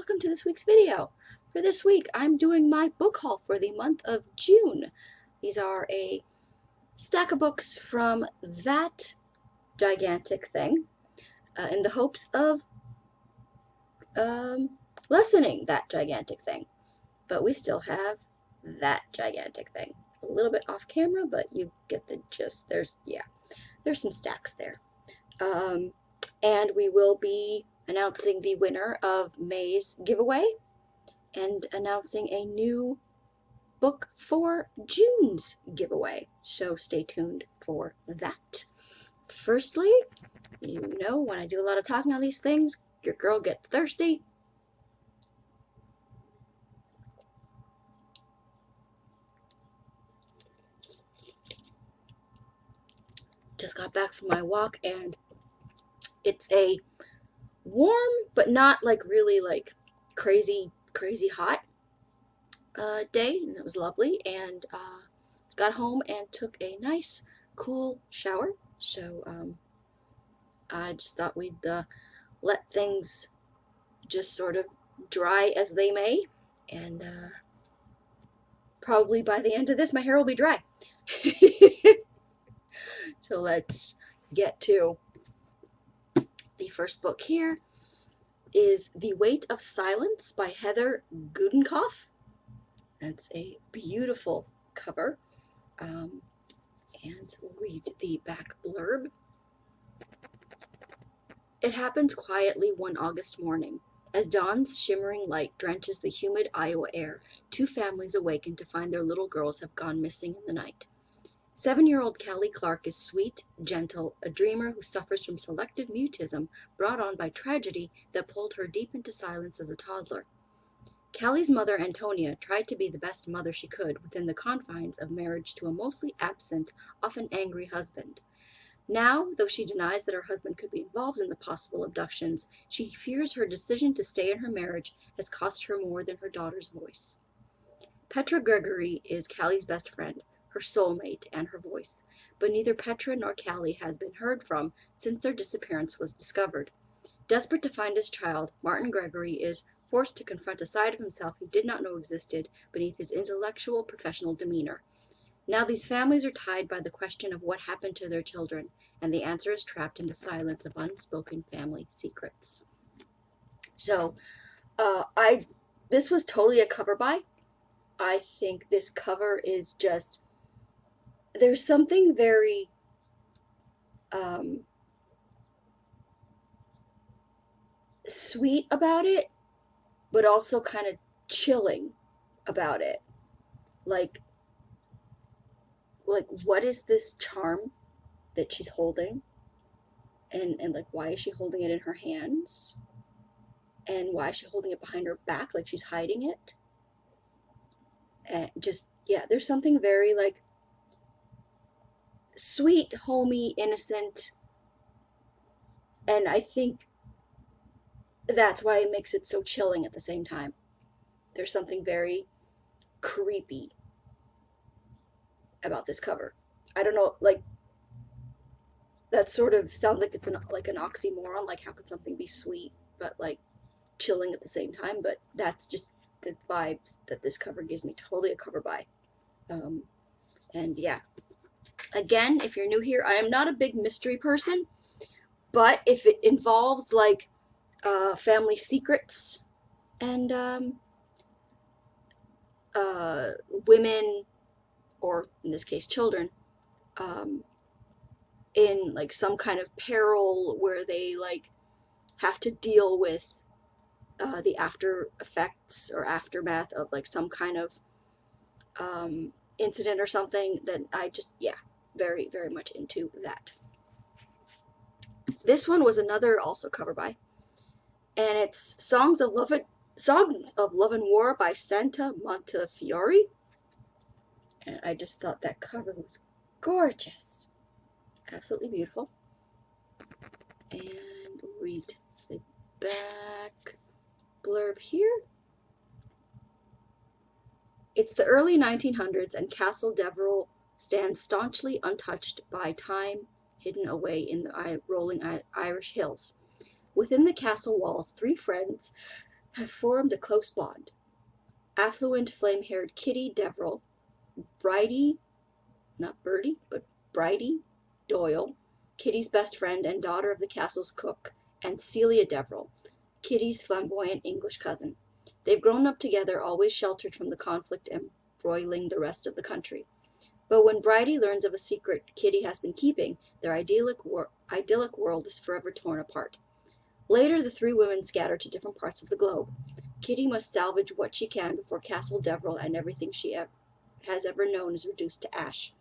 welcome to this week's video. For this week, I'm doing my book haul for the month of June. These are a stack of books from That Gigantic Thing in the hopes of lessening that gigantic thing. But we still have that gigantic thing. A little bit off camera, but you get the gist. There's some stacks there. And we will be announcing the winner of May's giveaway and announcing a new book for June's giveaway. So stay tuned for that. Firstly, you know when I do a lot of talking on these things, your girl gets thirsty. Just got back from my walk and it's a warm but not like really like crazy hot day, and it was lovely, and got home and took a nice cool shower. So I just thought we'd let things just sort of dry as they may, and probably by the end of this my hair will be dry. So let's get to the first book. Here is The Weight of Silence by Heather Gudenkauf. That's a beautiful cover. And we'll read the back blurb. It happens quietly one August morning. As dawn's shimmering light drenches the humid Iowa air, two families awaken to find their little girls have gone missing in the night. 7-year-old Callie Clark is sweet, gentle, a dreamer who suffers from selective mutism brought on by tragedy that pulled her deep into silence as a toddler. Callie's mother, Antonia, tried to be the best mother she could within the confines of marriage to a mostly absent, often angry husband. Now, though she denies that her husband could be involved in the possible abductions, she fears her decision to stay in her marriage has cost her more than her daughter's voice. Petra Gregory is Callie's best friend, her soulmate, and her voice, but neither Petra nor Callie has been heard from since their disappearance was discovered. Desperate to find his child, Martin Gregory is forced to confront a side of himself he did not know existed beneath his intellectual, professional demeanor. Now these families are tied by the question of what happened to their children, and the answer is trapped in the silence of unspoken family secrets. So, this was totally a cover buy. I think this cover is just, there's something very sweet about it, but also kind of chilling about it. Like what is this charm that she's holding? And like, why is she holding it in her hands? And why is she holding it behind her back like she's hiding it? And just, yeah, there's something very like sweet, homey, innocent, and I think that's why it makes it so chilling at the same time. There's something very creepy about this cover. I don't know, like, that sort of sounds like it's like an oxymoron, like how could something be sweet but like chilling at the same time, but that's just the vibes that this cover gives me. Totally a cover buy. And yeah, again, if you're new here, I am not a big mystery person, but if it involves like family secrets and women, or in this case children, in like some kind of peril where they like have to deal with the after effects or aftermath of like some kind of incident or something, then I just, yeah, very, very much into that. This one was another also cover by, and it's Songs of Love and War by Santa Montefiore. And I just thought that cover was gorgeous. Absolutely beautiful. And read the back blurb here. It's the early 1900s, and Castle Deverill stands staunchly untouched by time, hidden away in the rolling Irish hills. Within the castle walls, three friends have formed a close bond. Affluent, flame-haired Kitty Deverill, Bridie, not Birdie, but Bridie Doyle, Kitty's best friend and daughter of the castle's cook, and Celia Deverill, Kitty's flamboyant English cousin. They've grown up together, always sheltered from the conflict embroiling the rest of the country. But when Bridie learns of a secret Kitty has been keeping, their idyllic world is forever torn apart. Later, the three women scatter to different parts of the globe. Kitty must salvage what she can before Castle Deverill and everything she has ever known is reduced to ash.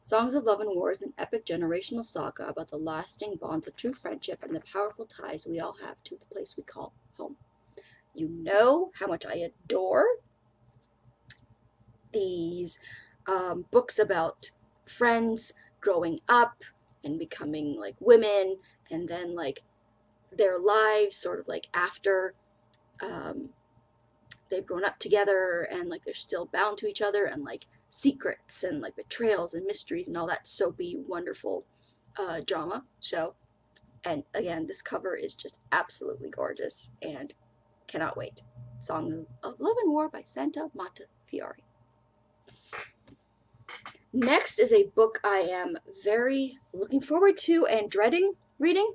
Songs of Love and War is an epic generational saga about the lasting bonds of true friendship and the powerful ties we all have to the place we call home. You know how much I adore these books about friends growing up and becoming like women, and then like their lives sort of like after they've grown up together, and like they're still bound to each other, and like secrets and like betrayals and mysteries and all that soapy wonderful drama show. And again, this cover is just absolutely gorgeous and cannot wait. Song of Love and War by Santa Montefiore. Next is a book I am very looking forward to and dreading reading.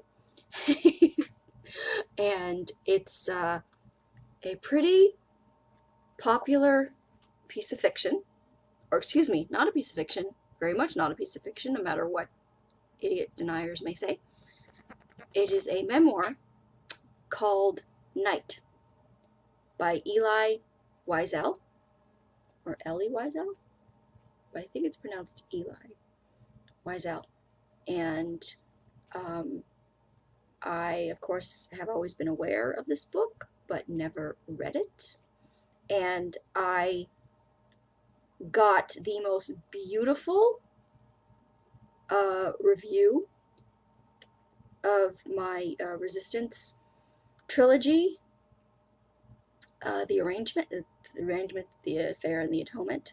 And it's a pretty popular piece of fiction. Or excuse me, not a piece of fiction, very much not a piece of fiction, no matter what idiot deniers may say. It is a memoir called Night by Elie Wiesel, or Elie Wiesel, but I think it's pronounced Elie Wiesel. And I, of course, have always been aware of this book, but never read it. And I got the most beautiful review of my Resistance trilogy, the Arrangement, the Affair, and the Atonement,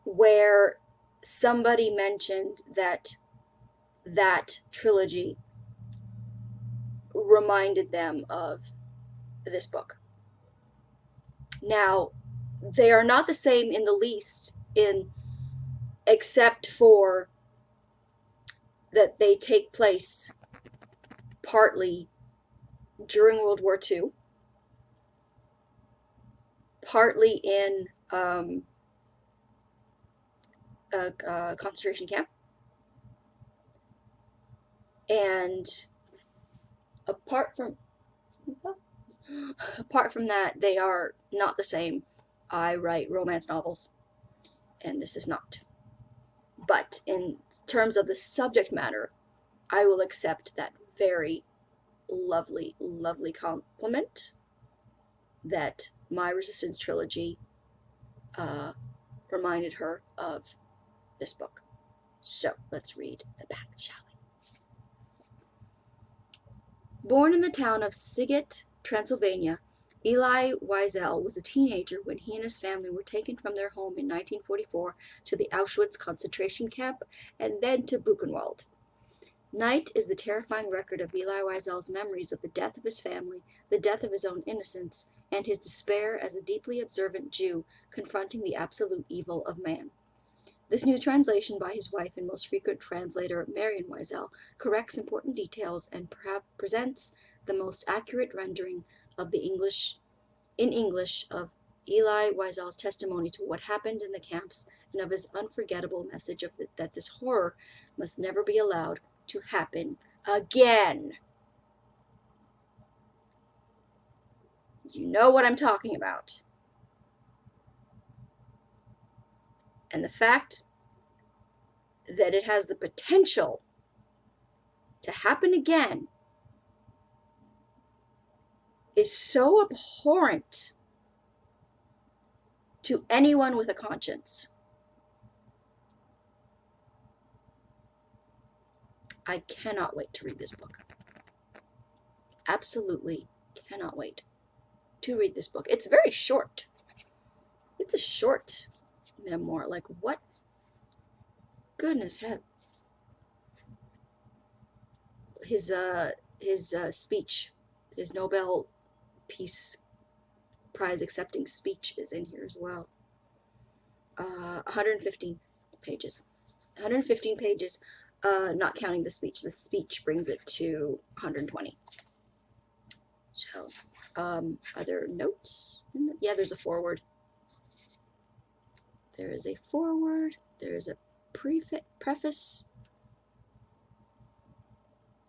where somebody mentioned that trilogy reminded them of this book. Now, they are not the same in the least, except for that they take place partly during World War II, partly in a concentration camp, and apart from that, they are not the same. I write romance novels, and this is not. But in terms of the subject matter, I will accept that very lovely, lovely compliment that my Resistance trilogy reminded her of this book. So let's read the back, shall we? Born in the town of Siget, Transylvania, Elie Wiesel was a teenager when he and his family were taken from their home in 1944 to the Auschwitz concentration camp and then to Buchenwald. Night is the terrifying record of Elie Wiesel's memories of the death of his family, the death of his own innocence, and his despair as a deeply observant Jew confronting the absolute evil of man. This new translation by his wife and most frequent translator, Marion Wiesel, corrects important details and perhaps presents the most accurate rendering of English of Elie Wiesel's testimony to what happened in the camps and of his unforgettable message that this horror must never be allowed to happen again. You know what I'm talking about. And the fact that it has the potential to happen again is so abhorrent to anyone with a conscience. I cannot wait to read this book. Absolutely cannot wait to read this book. It's very short. It's a short memoir. Like, what? Goodness heck. His speech, his Nobel Peace Prize accepting speech is in here as well. 115 pages. 115 pages, not counting the speech. The speech brings it to 120. So, are there notes? Yeah, there's a foreword. There is a foreword. There is a preface.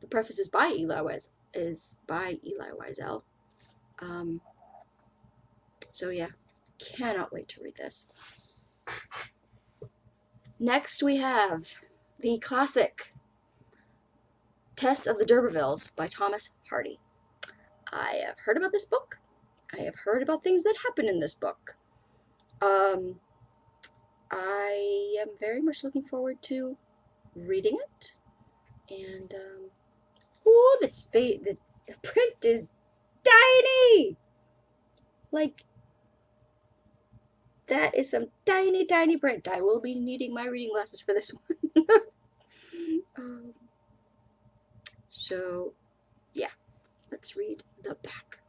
The preface is by Eli Wiesel. So yeah, cannot wait to read this. Next we have the classic Tess of the D'Urbervilles by Thomas Hardy. I have heard about this book. I have heard about things that happen in this book. I am very much looking forward to reading it. And, the print is tiny! Like, that is some tiny, tiny print. I will be needing my reading glasses for this one. So, yeah, let's read the back.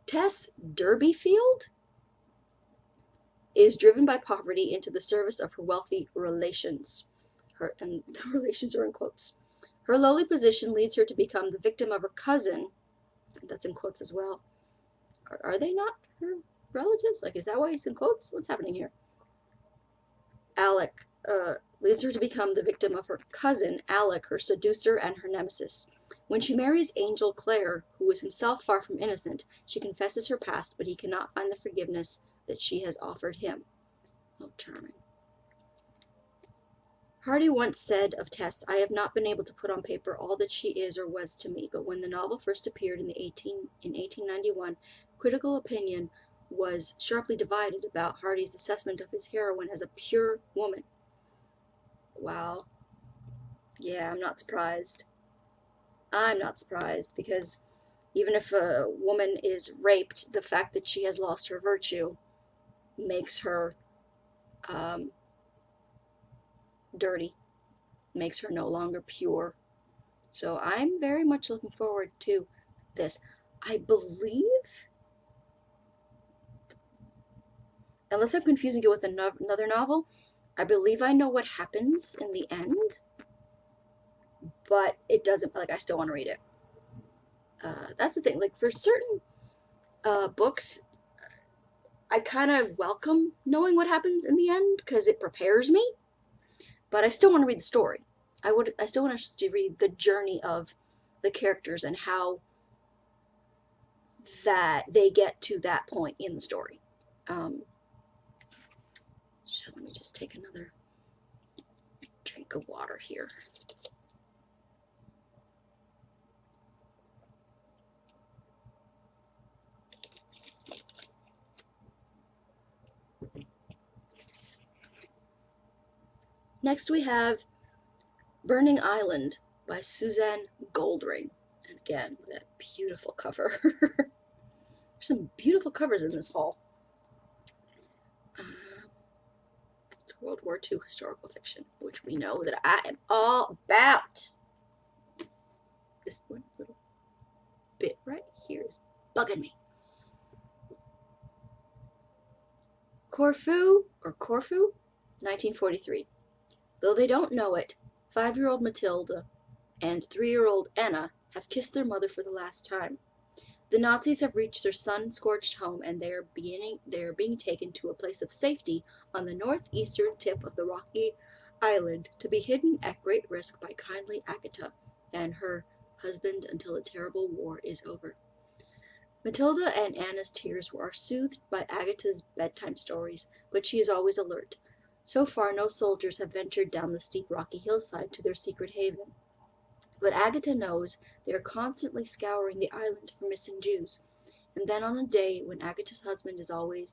Tess Durbeyfield is driven by poverty into the service of her wealthy relations. And the relations are in quotes. Her lowly position leads her to become the victim of her cousin. That's in quotes as well. Are they not her relatives? Like, is that why it's in quotes? What's happening here? Alec leads her to become the victim of her cousin, Alec, her seducer and her nemesis. When she marries Angel Clare, who is himself far from innocent, she confesses her past, but he cannot find the forgiveness that she has offered him. Oh, charming. Hardy once said of Tess, "I have not been able to put on paper all that she is or was to me, but when the novel first appeared in 1891, critical opinion was sharply divided about Hardy's assessment of his heroine as a pure woman." Wow. Yeah, I'm not surprised. I'm not surprised, because even if a woman is raped, the fact that she has lost her virtue makes her dirty, makes her no longer pure. So I'm very much looking forward to this. I believe, unless I'm confusing it with another novel, I believe I know what happens in the end, but it doesn't, like, I still want to read it. That's the thing, like, for certain books, I kind of welcome knowing what happens in the end, because it prepares me, but I still want to read the story. I still want to read the journey of the characters and how that they get to that point in the story. So let me just take another drink of water here. Next we have Burning Island by Suzanne Goldring. And again, that beautiful cover. There's some beautiful covers in this haul. It's World War II historical fiction, which we know that I am all about. This one little bit right here is bugging me. Corfu, 1943. Though they don't know it, 5-year-old Matilda and 3-year-old Anna have kissed their mother for the last time. The Nazis have reached their sun-scorched home, and they are being taken to a place of safety on the northeastern tip of the rocky island, to be hidden at great risk by kindly Agatha and her husband until the terrible war is over. Matilda and Anna's tears are soothed by Agatha's bedtime stories, but she is always alert. So far, no soldiers have ventured down the steep rocky hillside to their secret haven. But Agatha knows they are constantly scouring the island for missing Jews. And then on a day when Agatha's husband is away,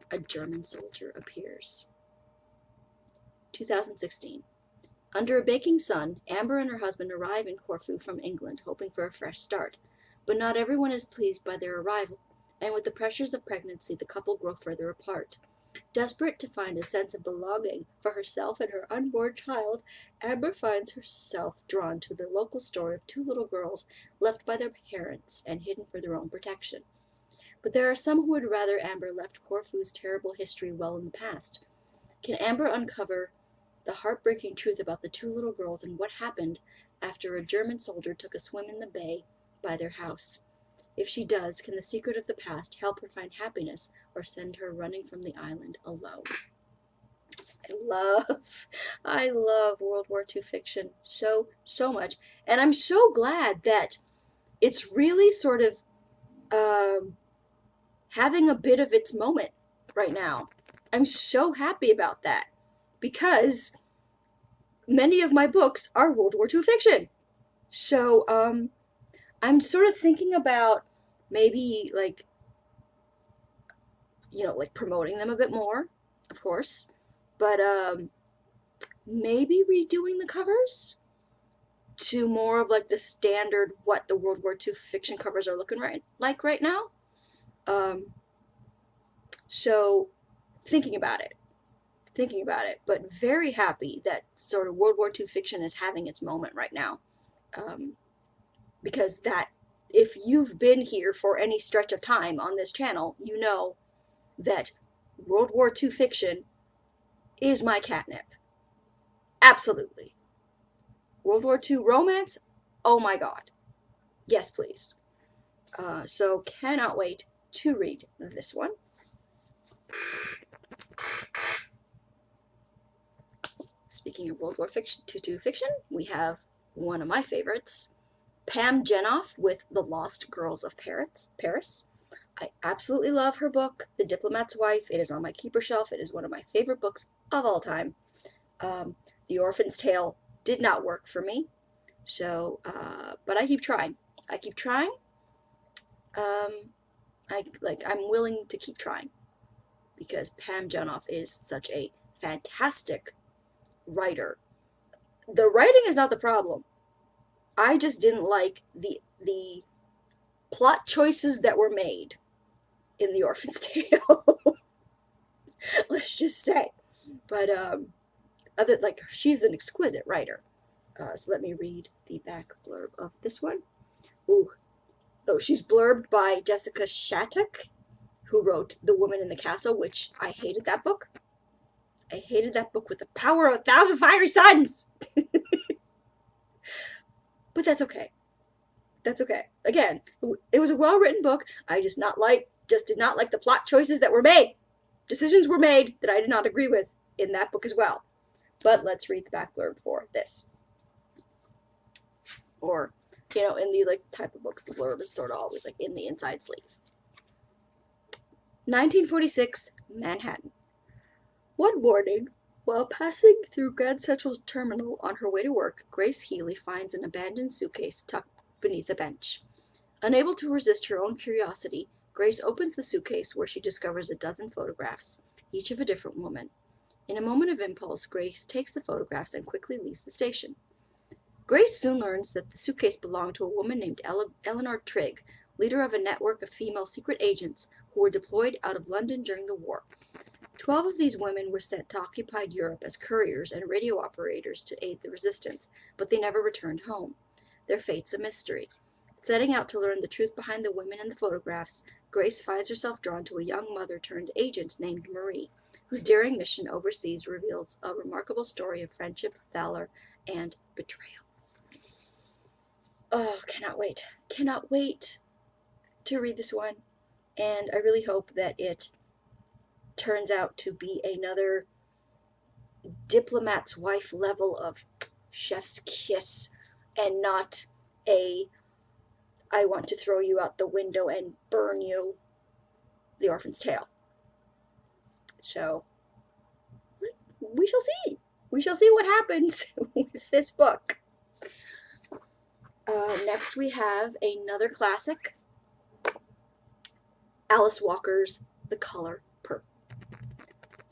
a German soldier appears. 2016. Under a baking sun, Amber and her husband arrive in Corfu from England, hoping for a fresh start. But not everyone is pleased by their arrival, and with the pressures of pregnancy, the couple grow further apart. Desperate to find a sense of belonging for herself and her unborn child, Amber finds herself drawn to the local story of two little girls left by their parents and hidden for their own protection. But there are some who would rather Amber left Corfu's terrible history well in the past. Can Amber uncover the heartbreaking truth about the two little girls and what happened after a German soldier took a swim in the bay by their house? If she does, can the secret of the past help her find happiness or send her running from the island alone? I love World War II fiction so much. And I'm so glad that it's really sort of having a bit of its moment right now. I'm so happy about that because many of my books are World War II fiction. So I'm sort of thinking about maybe like promoting them a bit more, of course, but maybe redoing the covers to more of like the standard what the World War II fiction covers are looking like right now. So thinking about it, but very happy that sort of World War II fiction is having its moment right now. Because that, if you've been here for any stretch of time on this channel, you know that World War II fiction is my catnip. Absolutely. World War II romance? Oh my god. Yes, please. So cannot wait to read this one. Speaking of World War II fiction, we have one of my favorites, Pam Jenoff with The Lost Girls of Paris. I absolutely love her book, The Diplomat's Wife. It is on my keeper shelf. It is one of my favorite books of all time. The Orphan's Tale did not work for me, so but I keep trying. I'm willing to keep trying because Pam Jenoff is such a fantastic writer. The writing is not the problem. I just didn't like the plot choices that were made in The Orphan's Tale. Let's just say. But she's an exquisite writer. So let me read the back blurb of this one. She's blurbed by Jessica Shattuck, who wrote The Woman in the Castle, which I hated that book. I hated that book with the power of 1,000 fiery suns. But that's okay. That's okay. Again, it was a well-written book. I just did not like the plot choices that were made. Decisions were made that I did not agree with in that book as well. But let's read the back blurb for this. Or, in the type of books, the blurb is sort of always in the inside sleeve. 1946, Manhattan. One morning, while passing through Grand Central's terminal on her way to work, Grace Healy finds an abandoned suitcase tucked beneath a bench. Unable to resist her own curiosity, Grace opens the suitcase where she discovers a dozen photographs, each of a different woman. In a moment of impulse, Grace takes the photographs and quickly leaves the station. Grace soon learns that the suitcase belonged to a woman named Eleanor Trigg, leader of a network of female secret agents who were deployed out of London during the war. 12 of these women were sent to occupied Europe as couriers and radio operators to aid the resistance, but they never returned home. Their fate's a mystery. Setting out to learn the truth behind the women in the photographs, Grace finds herself drawn to a young mother-turned-agent named Marie, whose daring mission overseas reveals a remarkable story of friendship, valor, and betrayal. Oh, cannot wait. Cannot wait to read this one. And I really hope that it turns out to be another Diplomat's Wife level of chef's kiss and not a I want to throw you out the window and burn you, The Orphan's Tale. So, we shall see. We shall see what happens with this book. Next we have another classic, Alice Walker's The Color Purple.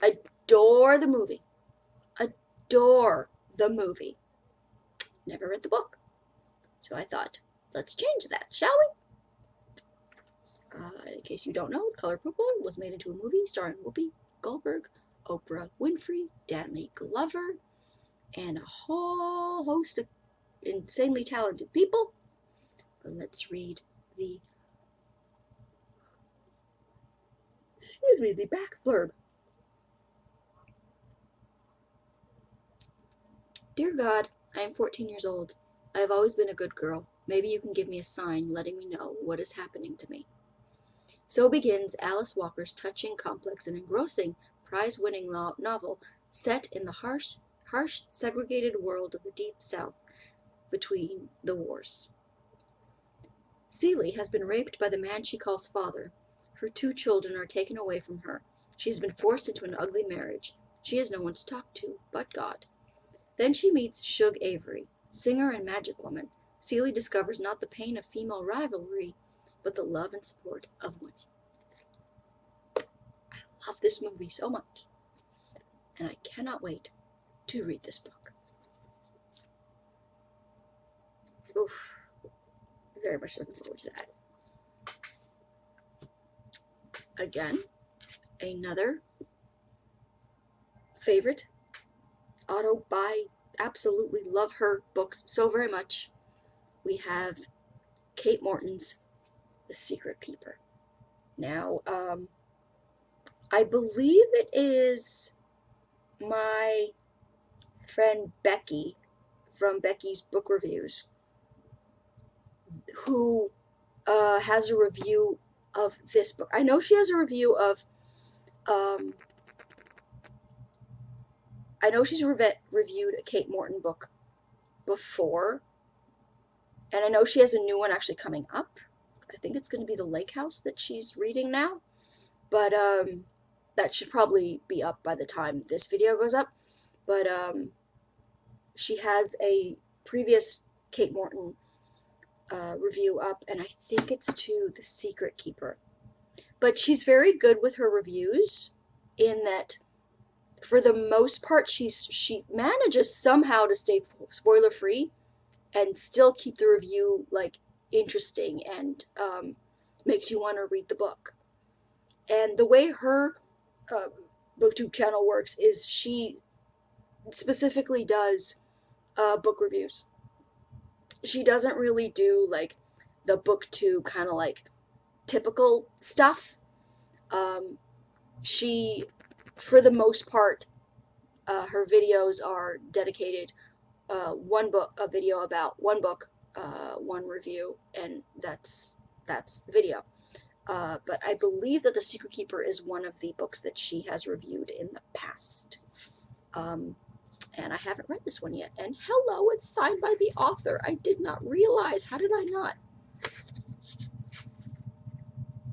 Adore the movie. Adore the movie. Never read the book. So I thought, let's change that, shall we? In case you don't know, The Color Purple was made into a movie starring Whoopi Goldberg, Oprah Winfrey, Danny Glover, and a whole host of insanely talented people. But let's read the back blurb. Dear God, I am 14 years old. I have always been a good girl. Maybe you can give me a sign letting me know what is happening to me. So begins Alice Walker's touching, complex, and engrossing prize-winning novel set in the harsh, segregated world of the Deep South between the wars. Celie has been raped by the man she calls father. Her 2 children are taken away from her. She has been forced into an ugly marriage. She has no one to talk to but God. Then she meets Shug Avery, singer and magic woman. Celie discovers not the pain of female rivalry, but the love and support of women. I love this movie so much, and I cannot wait to read this book. Oof, very much looking forward to that. Again, another favorite auto-buy, absolutely love her books so very much. We have Kate Morton's The Secret Keeper. Now, I believe it is my friend Becky from Becky's Book Reviews who has a review of this book. I know she has a review of I know she's reviewed a Kate Morton book before, and I know she has a new one actually coming up. I think it's going to be The Lake House that she's reading now, but that should probably be up by the time this video goes up. But she has a previous Kate Morton review up, and I think it's to The Secret Keeper. But she's very good with her reviews in that, for the most part, she manages somehow to stay spoiler free and still keep the review like interesting and makes you want to read the book. And the way her BookTube channel works is she specifically does book reviews. She doesn't really do like the BookTube kind of like typical stuff. She, for the most part, her videos are dedicated a video about one book, one review, and that's the video. But I believe that The Secret Keeper is one of the books that she has reviewed in the past. And I haven't read this one yet. And hello, it's signed by the author. I did not realize. How did I not?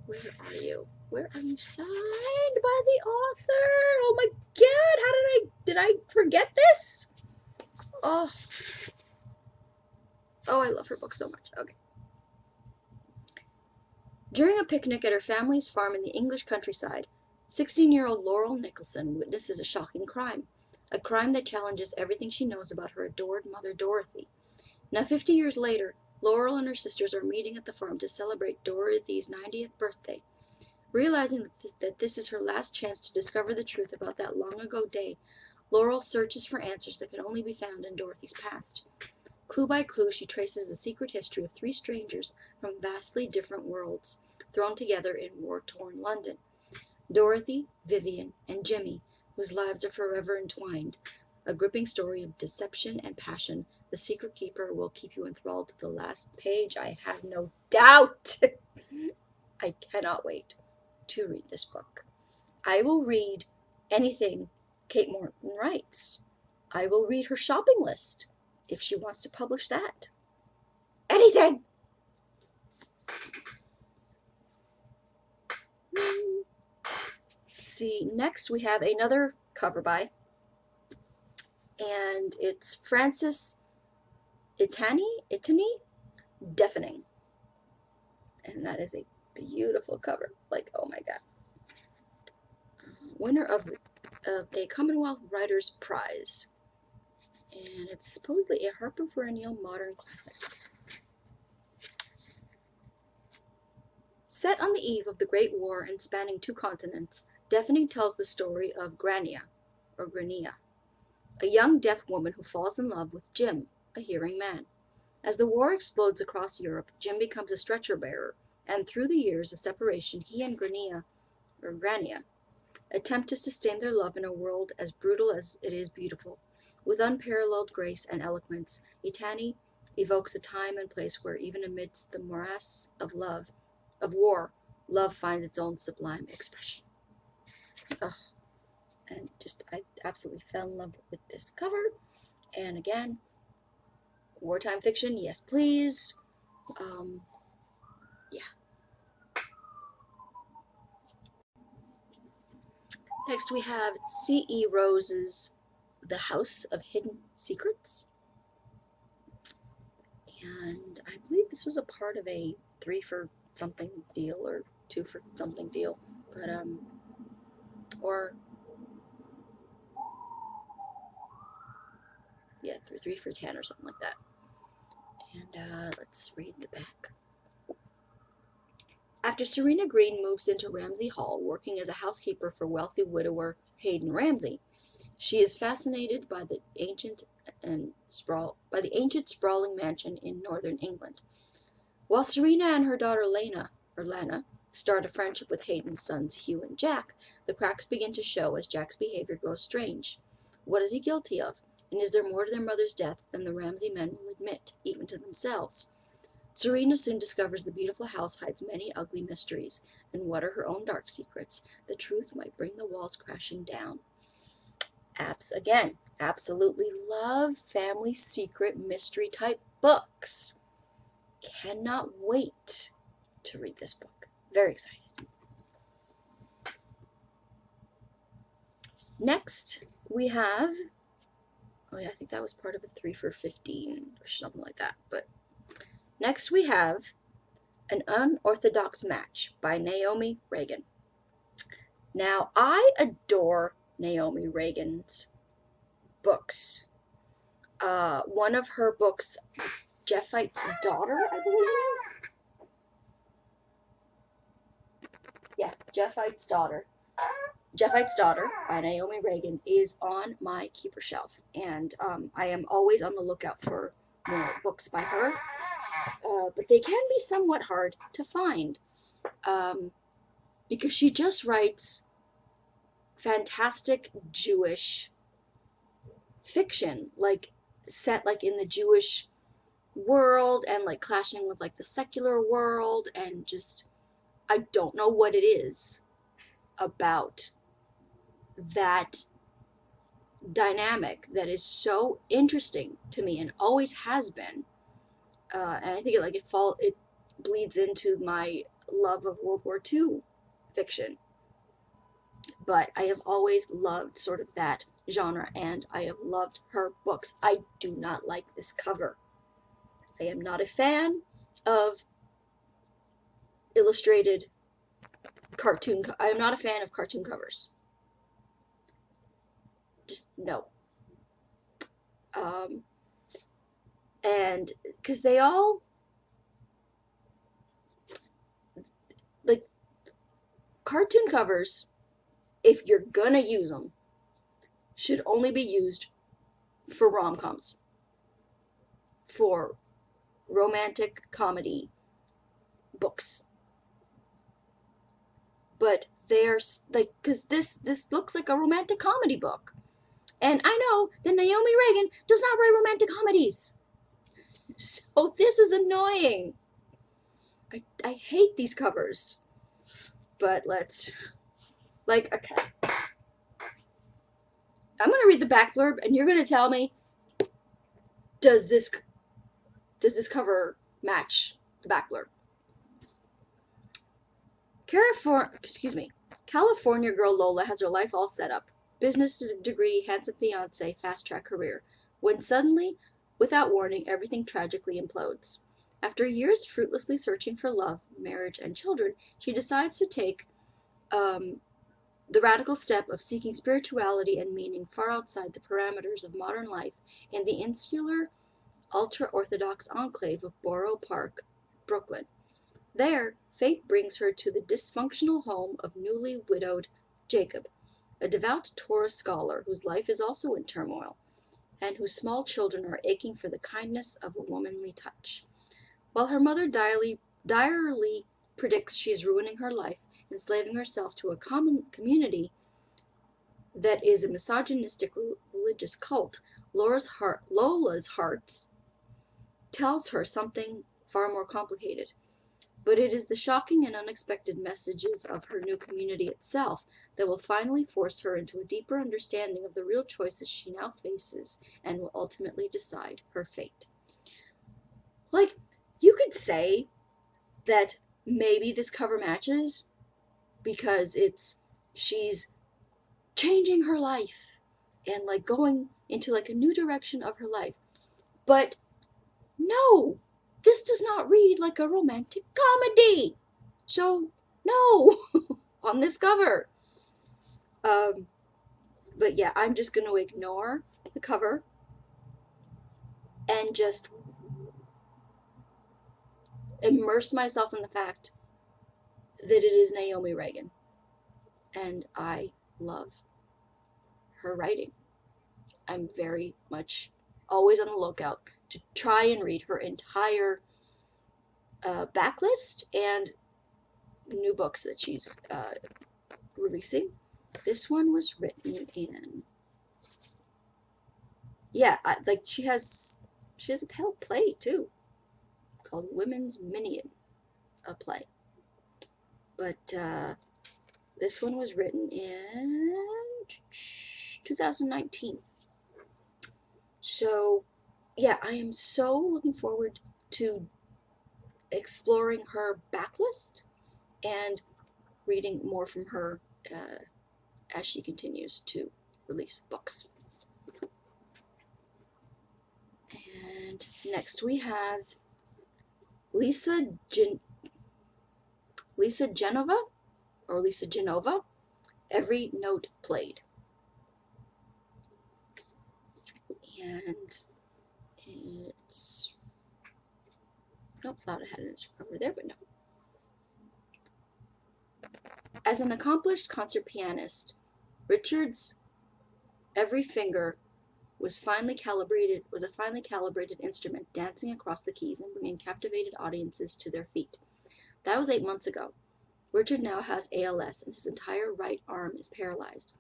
Where are you? Where are you signed by the author? Oh my god, did I forget this? Oh, I love her book so much. Okay. During a picnic at her family's farm in the English countryside, 16-year-old Laurel Nicholson witnesses a shocking crime. A crime that challenges everything she knows about her adored mother, Dorothy. Now, 50 years later, Laurel and her sisters are meeting at the farm to celebrate Dorothy's 90th birthday. Realizing that this is her last chance to discover the truth about that long-ago day, Laurel searches for answers that can only be found in Dorothy's past. Clue by clue, she traces the secret history of 3 strangers from vastly different worlds, thrown together in war-torn London. Dorothy, Vivian, and Jimmy, whose lives are forever entwined. A gripping story of deception and passion. The Secret Keeper will keep you enthralled to the last page, I have no doubt. I cannot wait to read this book. I will read anything Kate Morton writes. I will read her shopping list if she wants to publish that. Anything! See, next we have another cover by, and it's Frances Itani, Deafening. And that is a beautiful cover. Like, oh my god. Winner of a Commonwealth Writers' Prize. And it's supposedly a Harper Perennial modern classic. Set on the eve of the Great War and spanning 2 continents, Deafening tells the story of Grania, a young deaf woman who falls in love with Jim, a hearing man. As the war explodes across Europe, Jim becomes a stretcher bearer, and through the years of separation, he and Grania, attempt to sustain their love in a world as brutal as it is beautiful. With unparalleled grace and eloquence, Itani evokes a time and place where, even amidst the morass of war, love finds its own sublime expression. Ugh. And I absolutely fell in love with this cover. And again, wartime fiction, yes please. Yeah. Next we have C.E. Rose's The House of Hidden Secrets. And I believe this was a part of a 3 for something deal or 2 for something deal. But, or, yeah, 3 for 10 or something like that. And let's read the back. After Serena Green moves into Ramsey Hall, working as a housekeeper for wealthy widower Hayden Ramsey, she is fascinated by the ancient sprawling mansion in northern England. While Serena and her daughter Lana start a friendship with Hayden's sons Hugh and Jack, the cracks begin to show as Jack's behavior grows strange. What is he guilty of? And is there more to their mother's death than the Ramsey men will admit, even to themselves? Serena soon discovers the beautiful house hides many ugly mysteries, and what are her own dark secrets? The truth might bring the walls crashing down. Again, absolutely love family secret mystery type books. Cannot wait to read this book. Very excited. Next, we have, I think that was part of a 3 for 15 or something like that, but next we have An Unorthodox Match by Naomi Reagan. Now, I adore Naomi Reagan's books. One of her books, Jeffite's Daughter, I believe it is. Yeah, Jeffite's Daughter by Naomi Reagan is on my keeper shelf, and I am always on the lookout for more books by her. But they can be somewhat hard to find because she just writes fantastic Jewish fiction, like set like in the Jewish world and like clashing with like the secular world, and just I don't know what it is about that dynamic that is so interesting to me and always has been. And I think it bleeds into my love of World War II fiction. But I have always loved sort of that genre, and I have loved her books. I do not like this cover. I am not a fan of illustrated cartoon. I am not a fan of cartoon covers. Just no. And because they all, like, cartoon covers, if you're gonna use them, should only be used for rom-coms, for romantic comedy books. But they're like, because this looks like a romantic comedy book, and I know that Naomi Reagan does not write romantic comedies, so this is annoying. I hate these covers. But let's, okay, I'm gonna read the back blurb, and you're gonna tell me, does this cover match the back blurb? California girl Lola has her life all set up. Business degree, handsome fiance, fast-track career. When suddenly, without warning, everything tragically implodes. After years fruitlessly searching for love, marriage, and children, she decides to take the radical step of seeking spirituality and meaning far outside the parameters of modern life in the insular, ultra-Orthodox enclave of Borough Park, Brooklyn. There, fate brings her to the dysfunctional home of newly widowed Jacob, a devout Torah scholar whose life is also in turmoil, and whose small children are aching for the kindness of a womanly touch. While her mother direly predicts she is ruining her life, enslaving herself to a common community that is a misogynistic religious cult, Lola's heart tells her something far more complicated. But it is the shocking and unexpected messages of her new community itself that will finally force her into a deeper understanding of the real choices she now faces and will ultimately decide her fate. Like, you could say that maybe this cover matches because she's changing her life and like going into like a new direction of her life. But no, this does not read like a romantic comedy. So no, on this cover. But yeah, I'm just going to ignore the cover and just immerse myself in the fact that it is Naomi Reagan. And I love her writing. I'm very much always on the lookout to try and read her entire backlist and new books that she's releasing. This one was written in, like she has a play too called Women's Minion, a play. But this one was written in 2019. So yeah, I am so looking forward to exploring her backlist and reading more from her as she continues to release books. And next we have Lisa Genova, Every Note Played. And it's, thought I had an Instagram cover there, but no. As an accomplished concert pianist, Richard's every finger was a finely calibrated instrument dancing across the keys and bringing captivated audiences to their feet. That was 8 months ago. Richard now has ALS and his entire right arm is paralyzed.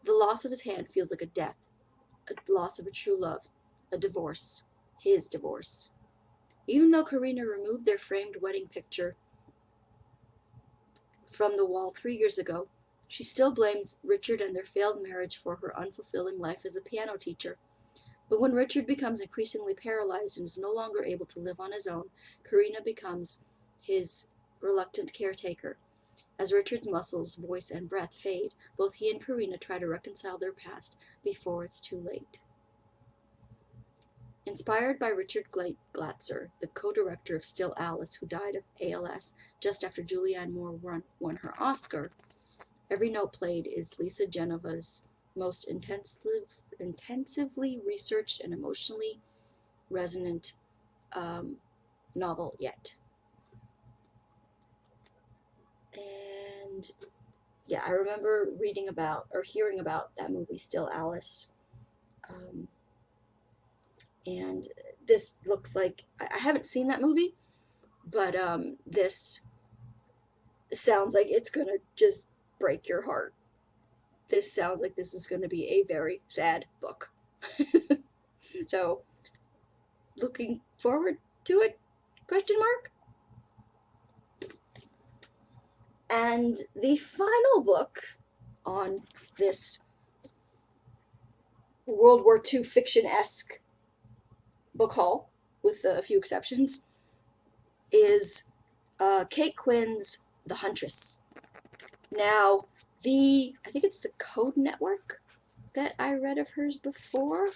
The loss of his hand feels like a death, a loss of a true love, a divorce, his divorce. Even though Karina removed their framed wedding picture from the wall 3 years ago, she still blames Richard and their failed marriage for her unfulfilling life as a piano teacher. But when Richard becomes increasingly paralyzed and is no longer able to live on his own, Karina becomes his reluctant caretaker. As Richard's muscles, voice, and breath fade, both he and Karina try to reconcile their past before it's too late. Inspired by Richard Glatzer, the co-director of Still Alice, who died of ALS just after Julianne Moore won her Oscar, Every Note Played is Lisa Genova's most intensively researched and emotionally resonant novel yet. And yeah, I remember reading about or hearing about that movie Still Alice. And this looks like, I haven't seen that movie, but this sounds like it's going to just break your heart. This sounds like this is going to be a very sad book. So, looking forward to it? Question mark? And the final book on this World War II fiction-esque book haul, with a few exceptions, is Kate Quinn's The Huntress. Now, I think it's the Code Network that I read of hers before.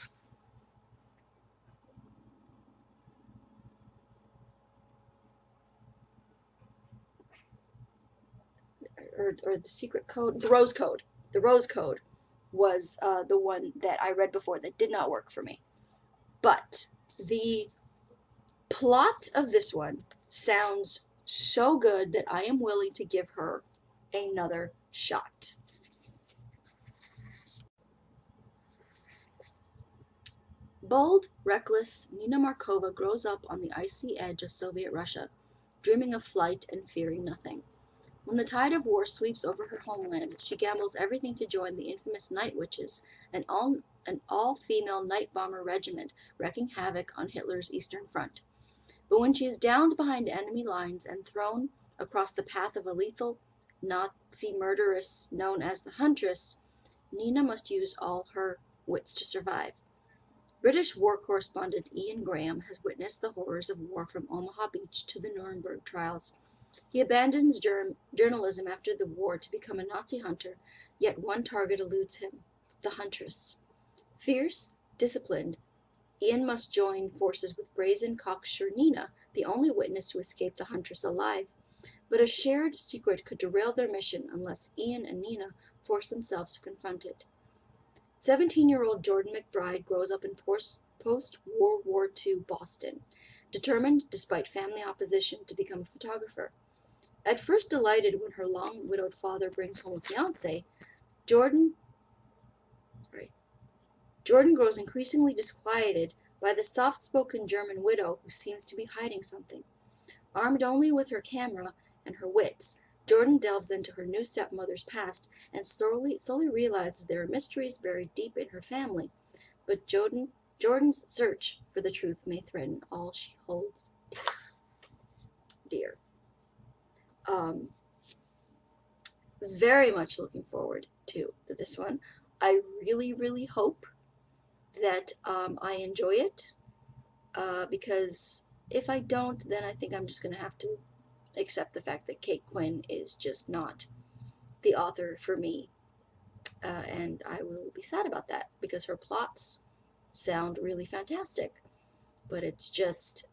Or the Secret Code, the Rose Code. The Rose Code was the one that I read before that did not work for me. But the plot of this one sounds so good that I am willing to give her another shot. Bold, reckless Nina Markova grows up on the icy edge of Soviet Russia, dreaming of flight and fearing nothing. When the tide of war sweeps over her homeland, she gambles everything to join the infamous Night Witches, an all-female night bomber regiment wreaking havoc on Hitler's Eastern Front. But when she is downed behind enemy lines and thrown across the path of a lethal Nazi murderess known as the Huntress, Nina must use all her wits to survive. British war correspondent Ian Graham has witnessed the horrors of war from Omaha Beach to the Nuremberg trials. He abandons journalism after the war to become a Nazi hunter, yet one target eludes him, the Huntress. Fierce, disciplined, Ian must join forces with brazen cocksure Nina, the only witness to escape the Huntress alive. But a shared secret could derail their mission unless Ian and Nina force themselves to confront it. 17-year-old Jordan McBride grows up in post-World War II Boston, determined, despite family opposition, to become a photographer. At first delighted when her long-widowed father brings home a fiancé, Jordan grows increasingly disquieted by the soft-spoken German widow who seems to be hiding something. Armed only with her camera and her wits, Jordan delves into her new stepmother's past and slowly realizes there are mysteries buried deep in her family. But Jordan's search for the truth may threaten all she holds dear. Very much looking forward to this one. I really, really hope that I enjoy it, because if I don't, then I think I'm just going to have to accept the fact that Kate Quinn is just not the author for me, and I will be sad about that because her plots sound really fantastic, but it's just,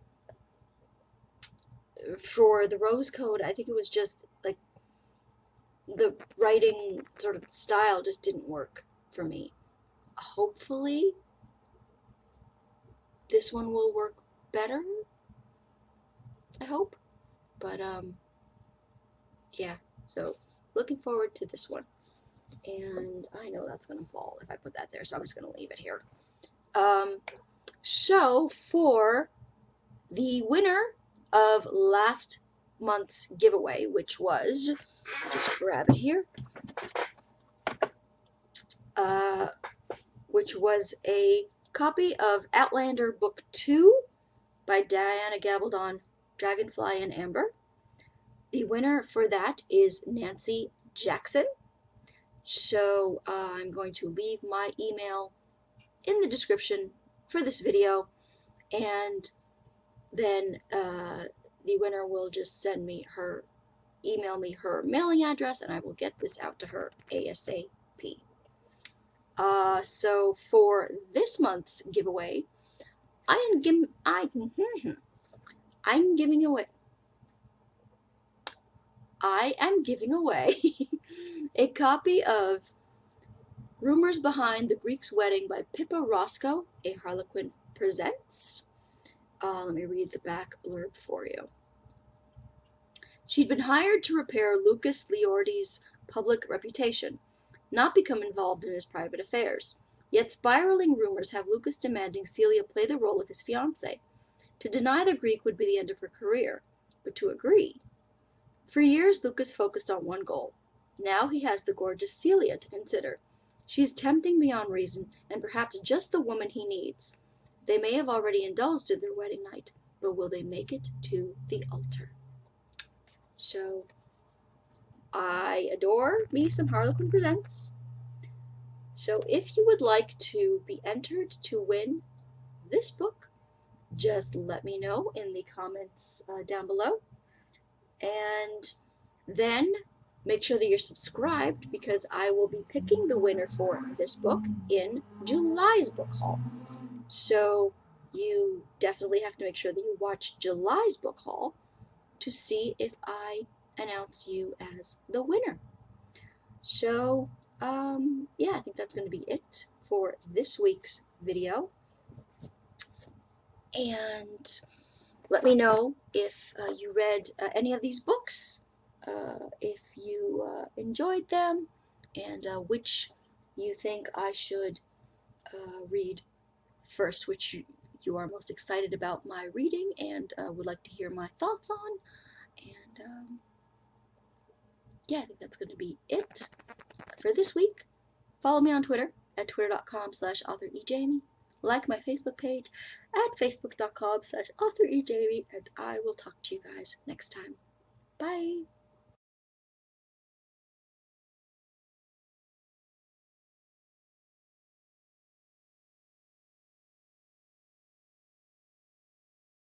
for the Rose Code, I think it was just like the writing sort of style just didn't work for me. Hopefully this one will work better, I hope, but yeah, so looking forward to this one. And I know that's going to fall if I put that there, so I'm just going to leave it here. So for the winner of last month's giveaway, which was, I'll just grab it here, which was a copy of Outlander Book 2 by Diana Gabaldon, Dragonfly and Amber. The winner for that is Nancy Jackson. So I'm going to leave my email in the description for this video, and then the winner will just email me her mailing address, and I will get this out to her ASAP. So for this month's giveaway, I'm giving away a copy of Rumors Behind the Greek's Wedding by Pippa Roscoe, a Harlequin Presents. Let me read the back blurb for you. She'd been hired to repair Lucas Liordi's public reputation, not become involved in his private affairs. Yet spiraling rumors have Lucas demanding Celia play the role of his fiancée. To deny the Greek would be the end of her career, but to agree. For years, Lucas focused on one goal. Now he has the gorgeous Celia to consider. She is tempting beyond reason, and perhaps just the woman he needs. They may have already indulged in their wedding night, but will they make it to the altar? So, I adore me some Harlequin Presents. So if you would like to be entered to win this book, just let me know in the comments down below. And then make sure that you're subscribed, because I will be picking the winner for this book in July's book haul. So you definitely have to make sure that you watch July's book haul to see if I announce you as the winner. So yeah, I think that's going to be it for this week's video. And let me know if you read any of these books, if you enjoyed them, and which you think I should read first which you are most excited about my reading and would like to hear my thoughts on. And yeah, I think that's going to be it for this week. Follow me on Twitter at twitter.com/authorejamie. Like my Facebook page at facebook.com/authorejamie, and I will talk to you guys next time. Bye!